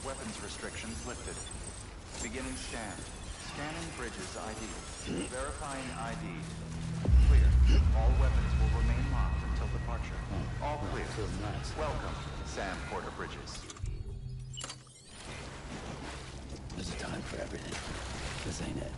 Weapons restrictions lifted. Beginning scan. Scanning bridges ID. Verifying ID. Clear. All weapons will remain locked until departure. All clear. Welcome, Sam Porter Bridges. There's a time for everything. This ain't it.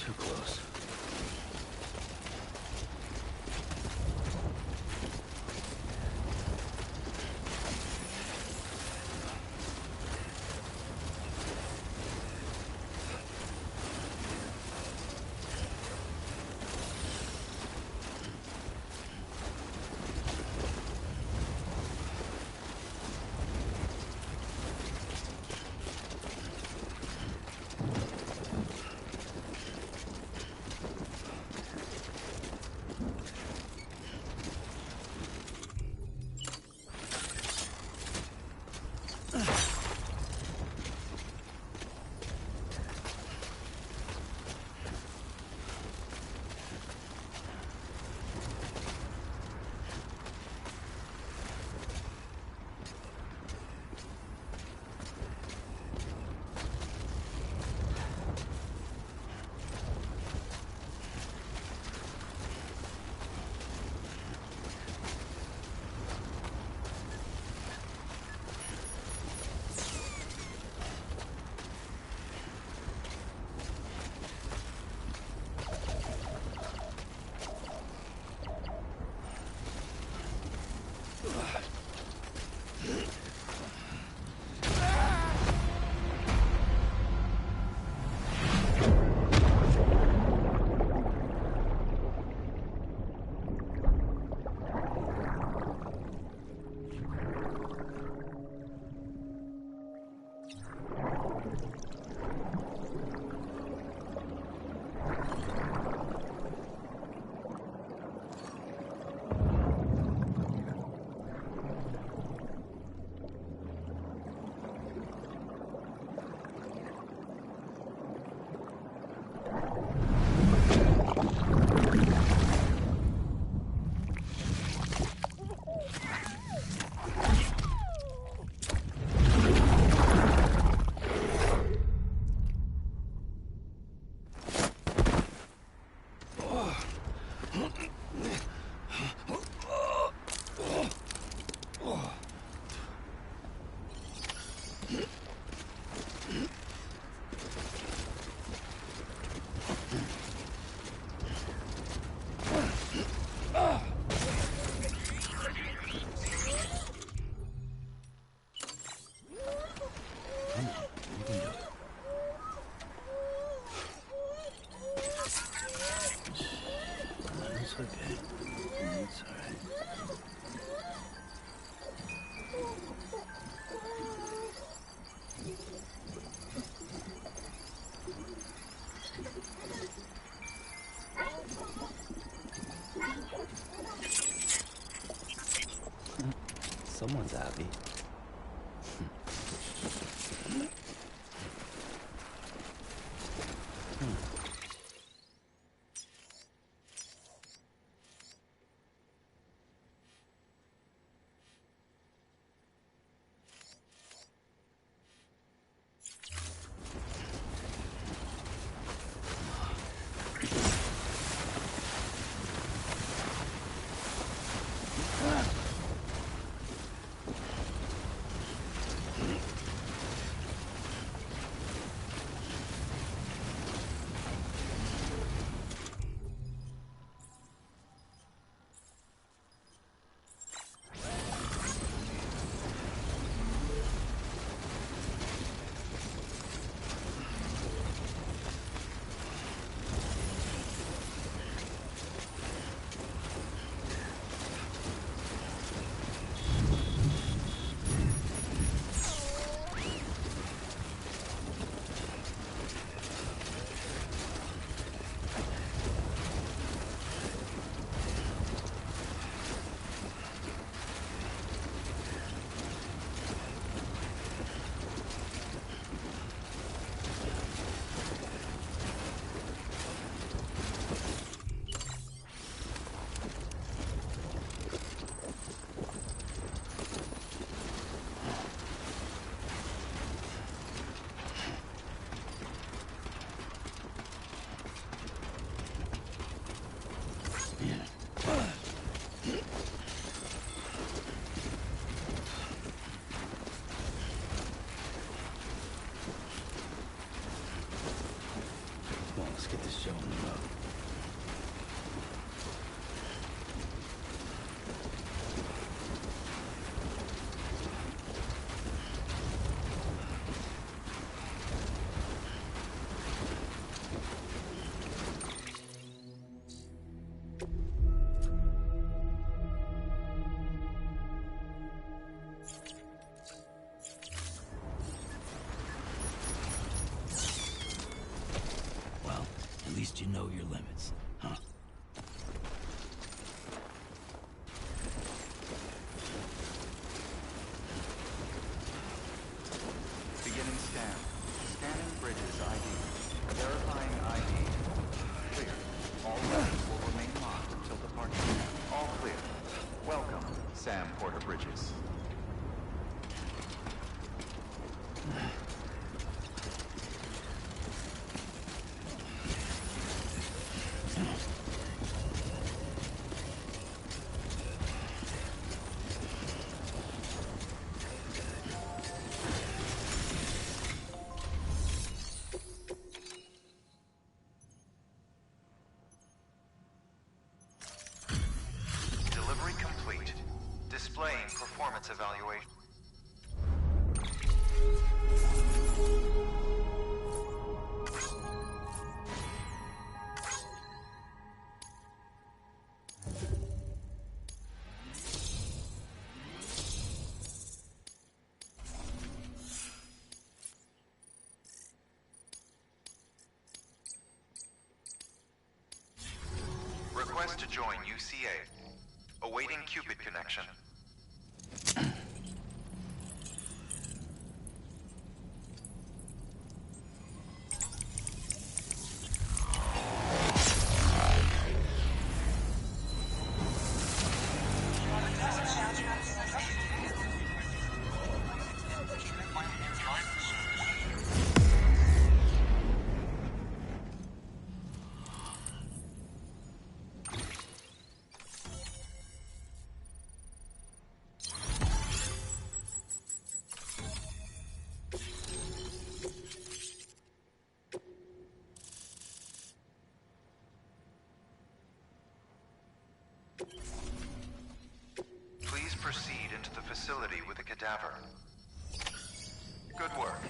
Too close. Someone's happy. Come on, let's get this show on the road. Well, at least you know your limits, huh? Beginning scan. Scanning bridges ID. Verifying ID. Clear. All weapons will remain locked until departure. All clear. Welcome, Sam Porter Bridges. Delivery complete. Displaying performance evaluation. Request to join UCA. Awaiting Cupid connection. Please proceed into the facility with the cadaver. Good work.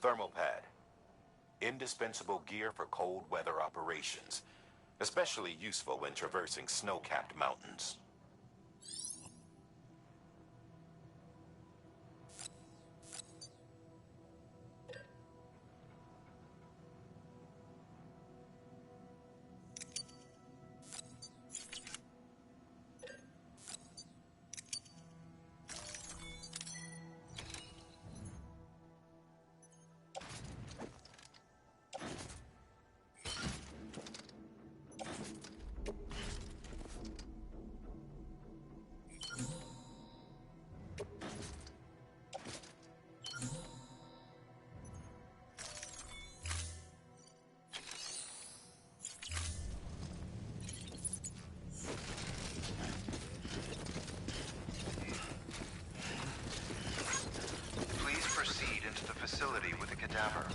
Thermal pad. Indispensable gear for cold weather operations. especially useful when traversing snow-capped mountains. Please proceed into the facility with the cadaver.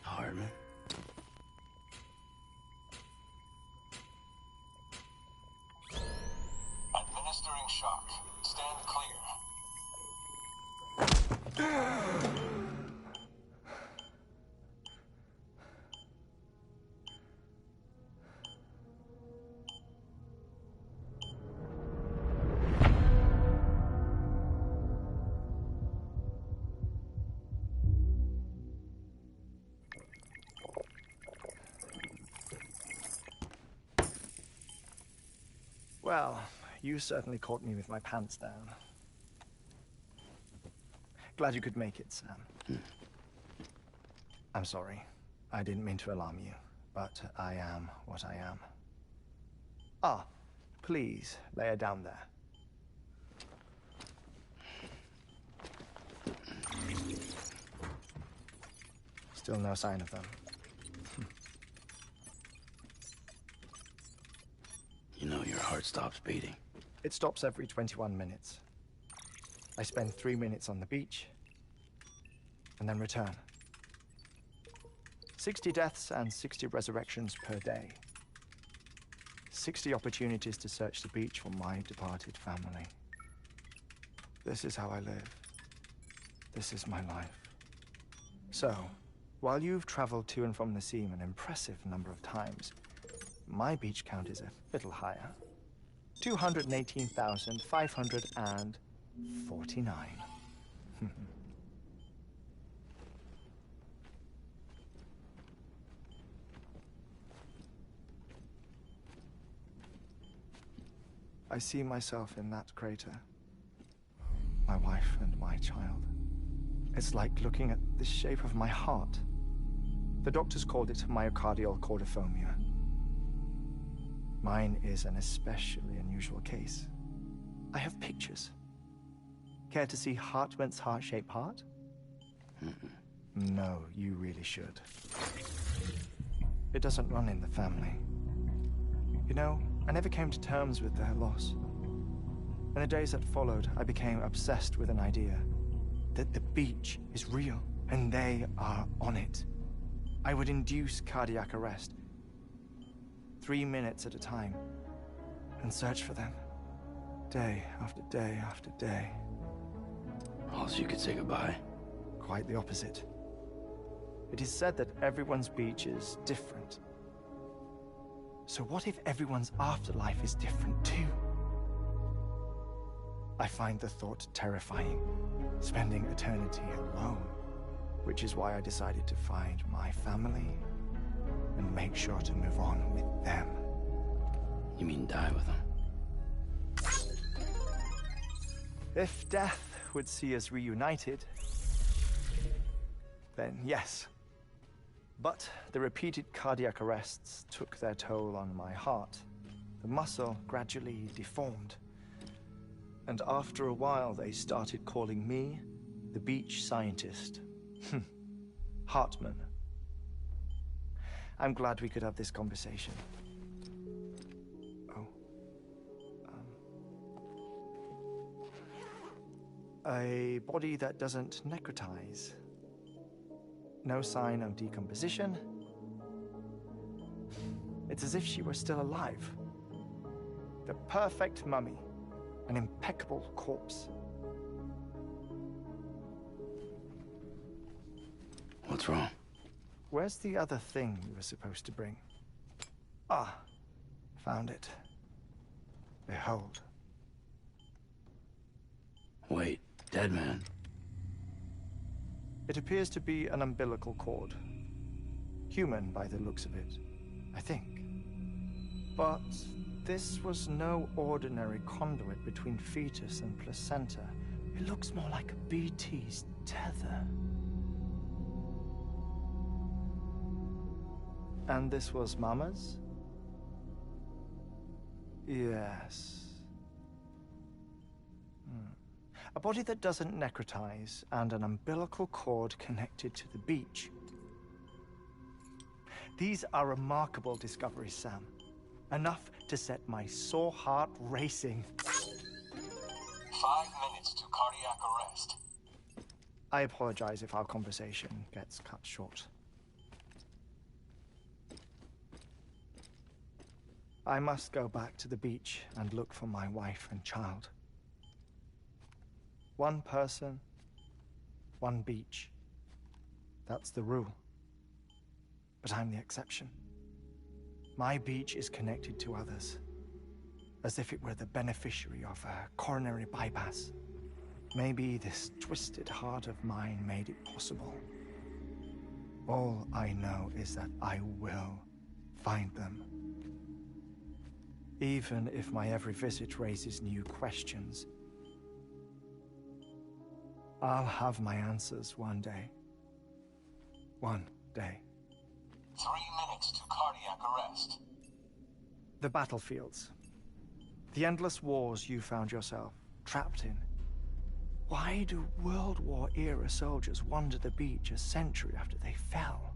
Hartman? Administering shock. Stand clear. Well, you certainly caught me with my pants down. Glad you could make it, Sam. I'm sorry. I didn't mean to alarm you, but I am what I am. Ah, please, lay her down there. Still no sign of them. You know your heart stops beating. It stops every 21 minutes. I spend 3 minutes on the beach, and then return. 60 deaths and 60 resurrections per day. 60 opportunities to search the beach for my departed family. This is how I live. This is my life. So, while you've traveled to and from the sea an impressive number of times, my beach count is a little higher. 218,549. I see myself in that crater. My wife and my child. It's like looking at the shape of my heart. The doctors called it myocardial cordiformia. Mine is an especially unusual case. I have pictures. Care to see Hartman's heart-shaped heart? No, you really should. It doesn't run in the family. You know, I never came to terms with their loss. In the days that followed, I became obsessed with an idea that the beach is real. and they are on it. I would induce cardiac arrest, 3 minutes at a time, and search for them, day after day after day. Or else you could say goodbye. Quite the opposite. It is said that everyone's beach is different. So what if everyone's afterlife is different too? I find the thought terrifying, spending eternity alone, which is why I decided to find my family and make sure to move on with them. You mean die with them? If death would see us reunited, then yes. But the repeated cardiac arrests took their toll on my heart. The muscle gradually deformed. And after a while, they started calling me the beach scientist. Hartman. I'm glad we could have this conversation. Oh. A body that doesn't necrotize. No sign of decomposition. It's as if she were still alive. The perfect mummy. An impeccable corpse. What's wrong? Where's the other thing you were supposed to bring? Ah, found it. Behold. Wait, dead man? It appears to be an umbilical cord. Human by the looks of it, I think. But this was no ordinary conduit between fetus and placenta. It looks more like a BT's tether. And this was Mama's? Yes. A body that doesn't necrotize and an umbilical cord connected to the beach. These are remarkable discoveries, Sam. Enough to set my sore heart racing. 5 minutes to cardiac arrest. I apologize if our conversation gets cut short. I must go back to the beach and look for my wife and child. One person, one beach. That's the rule. But I'm the exception. My beach is connected to others, as if it were the beneficiary of a coronary bypass. Maybe this twisted heart of mine made it possible. All I know is that I will find them. Even if my every visit raises new questions, I'll have my answers one day. One day. 3 minutes to cardiac arrest. The battlefields. The endless wars you found yourself trapped in. Why do World War-era soldiers wander the beach a century after they fell?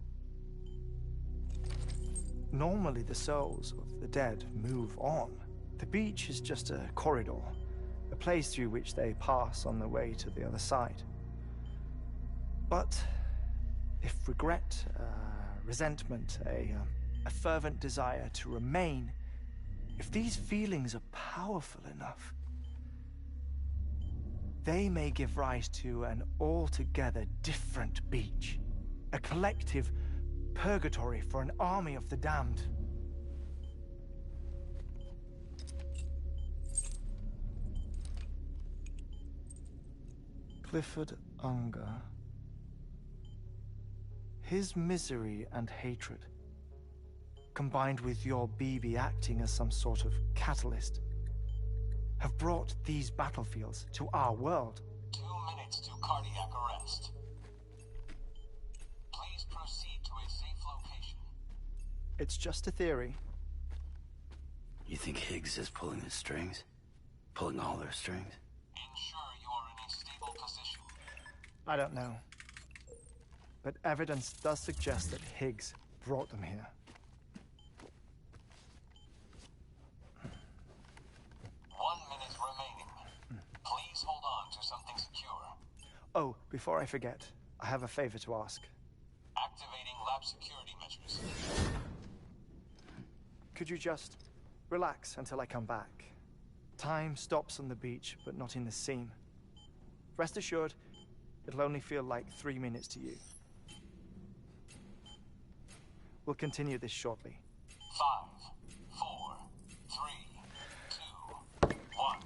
Normally the souls of the dead move on. The beach is just a corridor, a place through which they pass on the way to the other side. But if regret, resentment, a fervent desire to remain, if these feelings are powerful enough, they may give rise to an altogether different beach, a collective purgatory for an army of the damned. Clifford Unger. His misery and hatred, combined with your BB acting as some sort of catalyst, have brought these battlefields to our world. 2 minutes to cardiac arrest. Please proceed to a safe location. It's just a theory. You think Higgs is pulling the strings? Pulling all their strings? Ensure you are in a stable position. I don't know. But evidence does suggest that Higgs brought them here. 1 minute remaining. Please hold on to something secure. Oh, before I forget, I have a favor to ask. Activating lab security measures. Could you just relax until I come back? Time stops on the beach, but not in the scene. Rest assured, it'll only feel like 3 minutes to you. We'll continue this shortly. 5, 4, 3, 2, 1.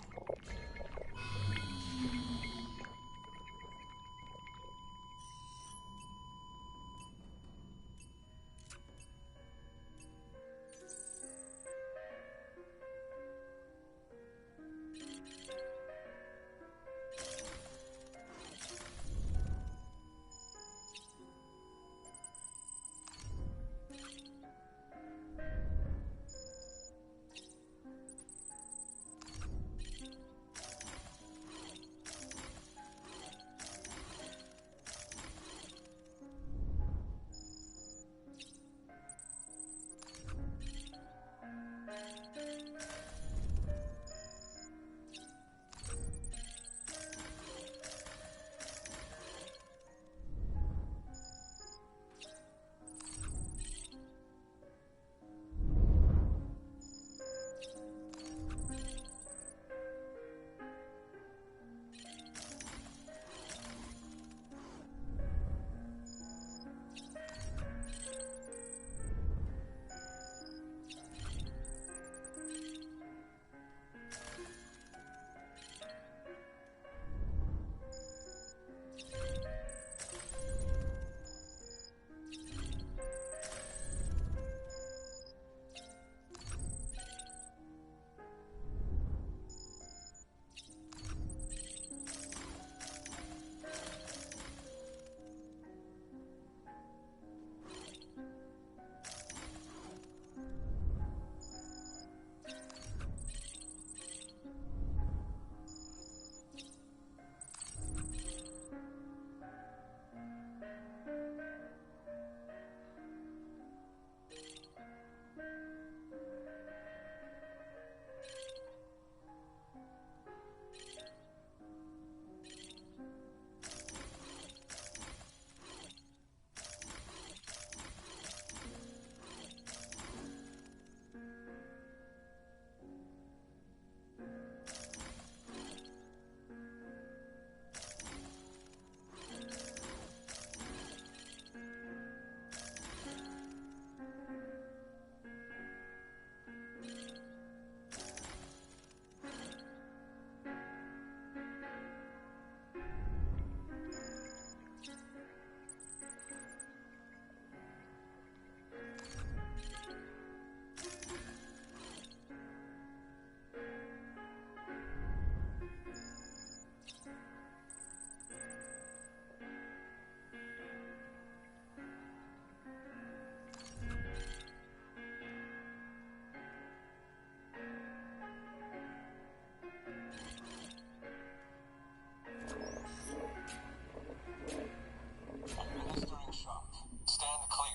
Administering shock. Stand clear.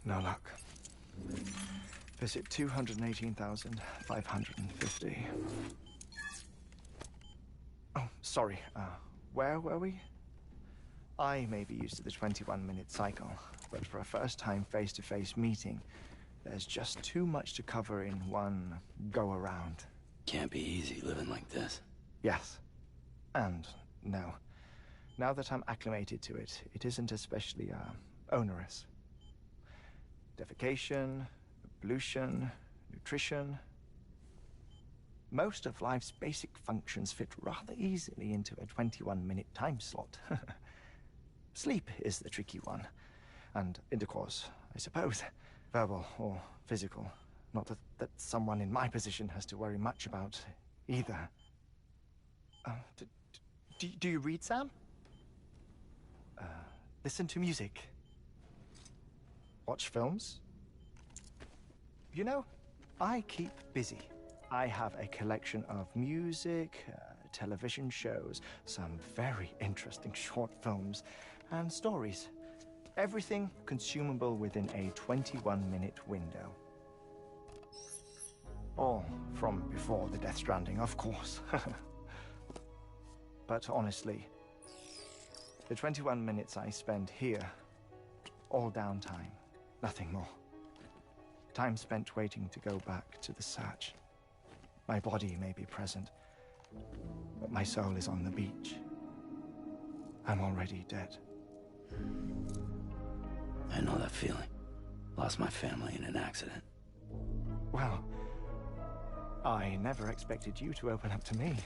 No luck. Visit 218,550. Oh, sorry. Where were we? I may be used to the 21-minute cycle, but for a first-time face-to-face meeting, there's just too much to cover in one go-around. Can't be easy living like this. Yes. And no. Now that I'm acclimated to it, it isn't especially, onerous. Defecation, pollution, nutrition. Most of life's basic functions fit rather easily into a 21-minute time slot. Sleep is the tricky one. And intercourse, I suppose. Verbal or physical. Not that someone in my position has to worry much about either. Do you read, Sam? Listen to music. Watch films. You know, I keep busy. I have a collection of music, television shows, some very interesting short films, and stories. Everything consumable within a 21-minute window. All from before the Death Stranding, of course. But honestly, the 21 minutes I spend here, all downtime, nothing more. Time spent waiting to go back to the search. My body may be present, but my soul is on the beach. I'm already dead. I know that feeling. Lost my family in an accident. Well, I never expected you to open up to me.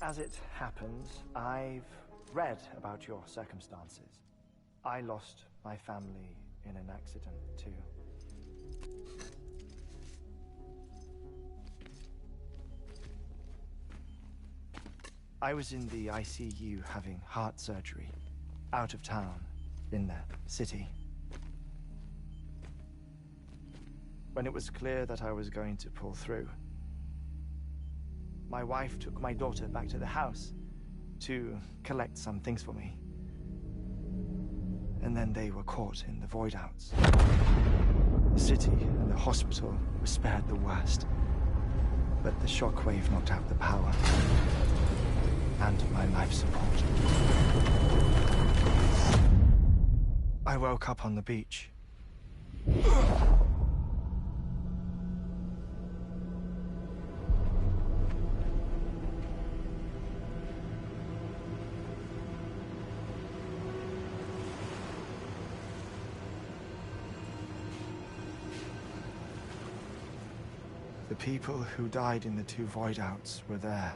As it happens, I've read about your circumstances. I lost my family in an accident, too. I was in the ICU having heart surgery, out of town, in the city. When it was clear that I was going to pull through, my wife took my daughter back to the house to collect some things for me. And then they were caught in the void-outs. The city and the hospital were spared the worst, but the shockwave knocked out the power and my life support. I woke up on the beach. The people who died in the two void-outs were there.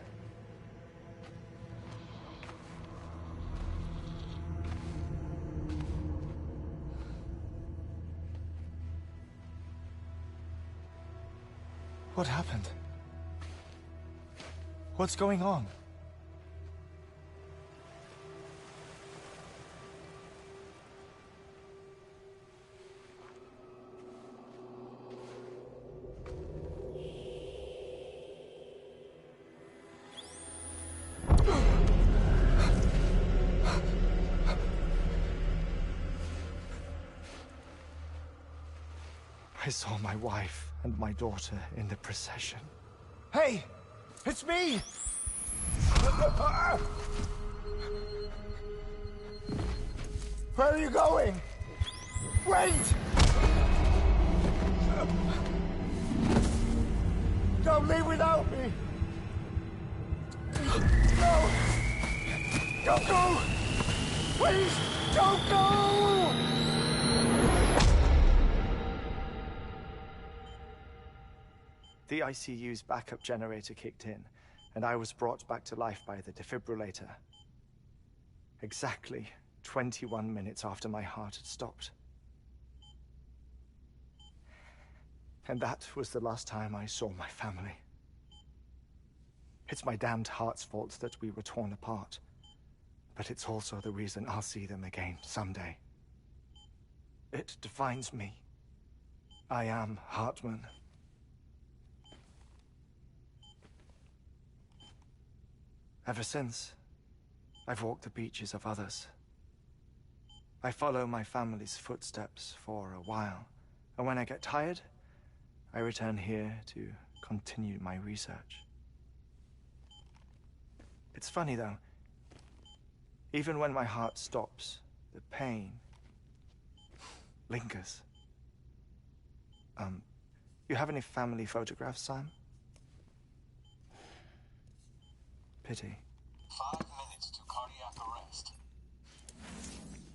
What happened? What's going on? I saw my wife and my daughter in the procession. Hey! It's me! Where are you going? Wait! Don't leave without me! No! Don't go! Please, don't go! The ICU's backup generator kicked in, and I was brought back to life by the defibrillator. Exactly 21 minutes after my heart had stopped. And that was the last time I saw my family. It's my damned heart's fault that we were torn apart, but it's also the reason I'll see them again someday. It defines me. I am Hartman. Ever since, I've walked the beaches of others. I follow my family's footsteps for a while, and when I get tired, I return here to continue my research. It's funny, though. Even when my heart stops, the pain lingers. You have any family photographs, Sam? Pity. 5 minutes to cardiac arrest.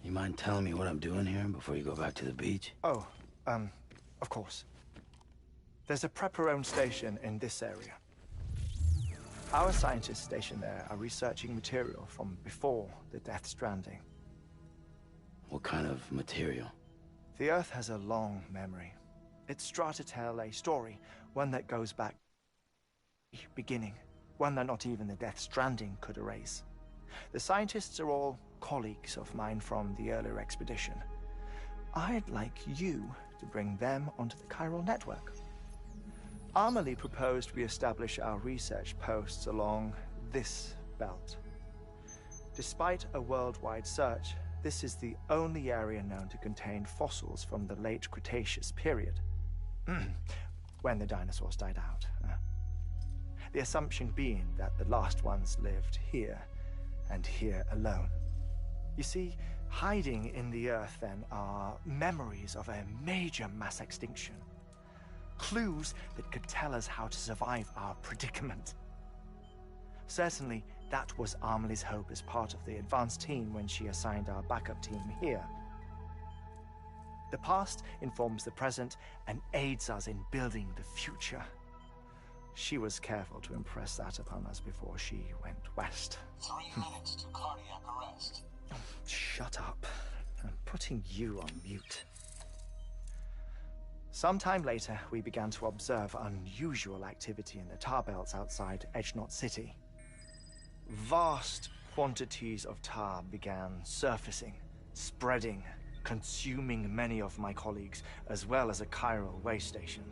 You mind telling me what I'm doing here before you go back to the beach? Oh, of course. There's a prepper-owned station in this area. Our scientists stationed there are researching material from before the Death Stranding. What kind of material? The Earth has a long memory. It's trying to tell a story, one that goes back to the beginning. One that not even the Death Stranding could erase. The scientists are all colleagues of mine from the earlier expedition. I'd like you to bring them onto the chiral network. Amelie proposed we establish our research posts along this belt. Despite a worldwide search, This is the only area known to contain fossils from the late Cretaceous period, when the dinosaurs died out. The assumption being that the last ones lived here, and here alone. You see, hiding in the Earth, then, are memories of a major mass extinction. Clues that could tell us how to survive our predicament. Certainly, that was Amelie's hope as part of the advanced team when she assigned our backup team here. The past informs the present and aids us in building the future. She was careful to impress that upon us before she went west. 3 minutes to cardiac arrest. Shut up. I'm putting you on mute. Sometime later, we began to observe unusual activity in the tar belts outside Edgenot City. Vast quantities of tar began surfacing, spreading, consuming many of my colleagues, as well as a chiral way station.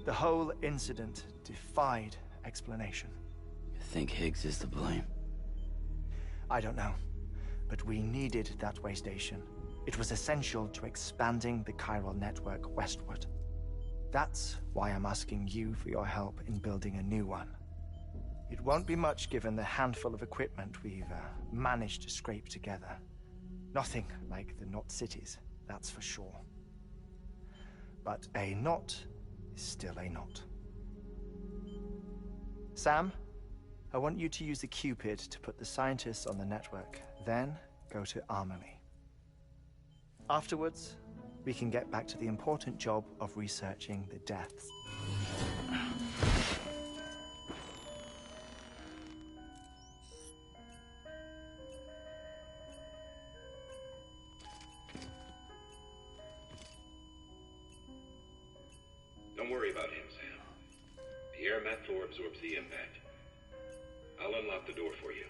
The whole incident defied explanation. You think Higgs is to blame? I don't know, but we needed that way station. It was essential to expanding the chiral network westward. That's why I'm asking you for your help in building a new one. It won't be much given the handful of equipment we've managed to scrape together. Nothing like the knot cities, that's for sure. But a knot is still a knot. Sam, I want you to use the Cupid to put the scientists on the network, then go to Amelie. Afterwards, we can get back to the important job of researching the deaths. Don't worry about him, Sam. The air mat floor absorbs the impact. I'll unlock the door for you.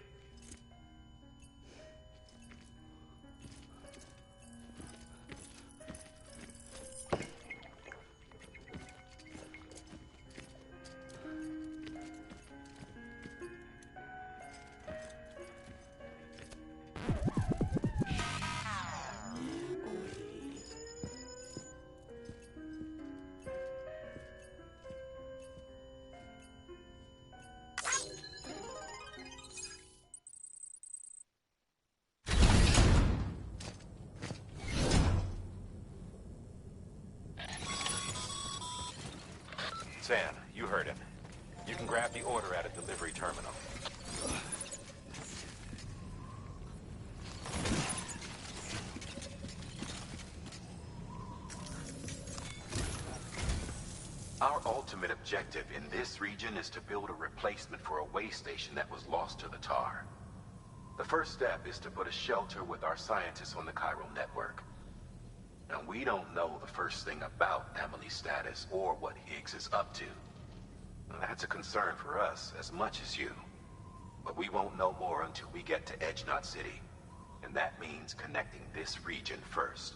Sam, you heard him. You can grab the order at a delivery terminal. Our ultimate objective in this region is to build a replacement for a way station that was lost to the tar. The first step is to put a shelter with our scientists on the chiral network. Now, we don't know the first thing about Amelie's status or what Higgs is up to. Now, that's a concern for us as much as you. But we won't know more until we get to Edgenot City. And that means connecting this region first.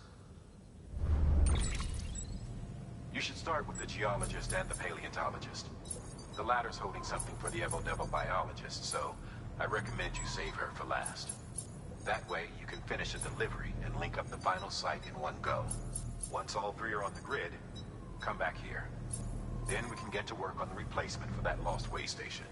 You should start with the geologist and the paleontologist. The latter's holding something for the Evo-Devo biologist, so I recommend you save her for last. That way, you can finish a delivery and link up the final site in one go. Once all three are on the grid, come back here. Then we can get to work on the replacement for that lost way station.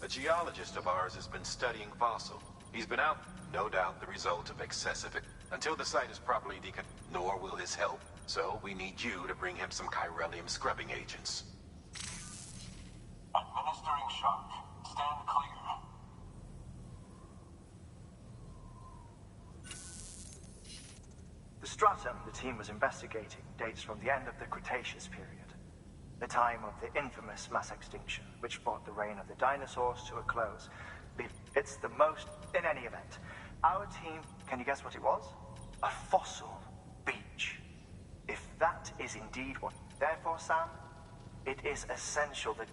A geologist of ours has been studying fossil. He's been out, no doubt the result of excessive... Until the site is properly nor will his help. So we need you to bring him some chiralium scrubbing agents. Administering shock. Stand clear. pattern the team was investigating dates from the end of the Cretaceous period, the time of the infamous mass extinction, which brought the reign of the dinosaurs to a close. It's the most, in any event. Our team, can you guess what it was? A fossil beach. If that is indeed what... Therefore, Sam, it is essential that...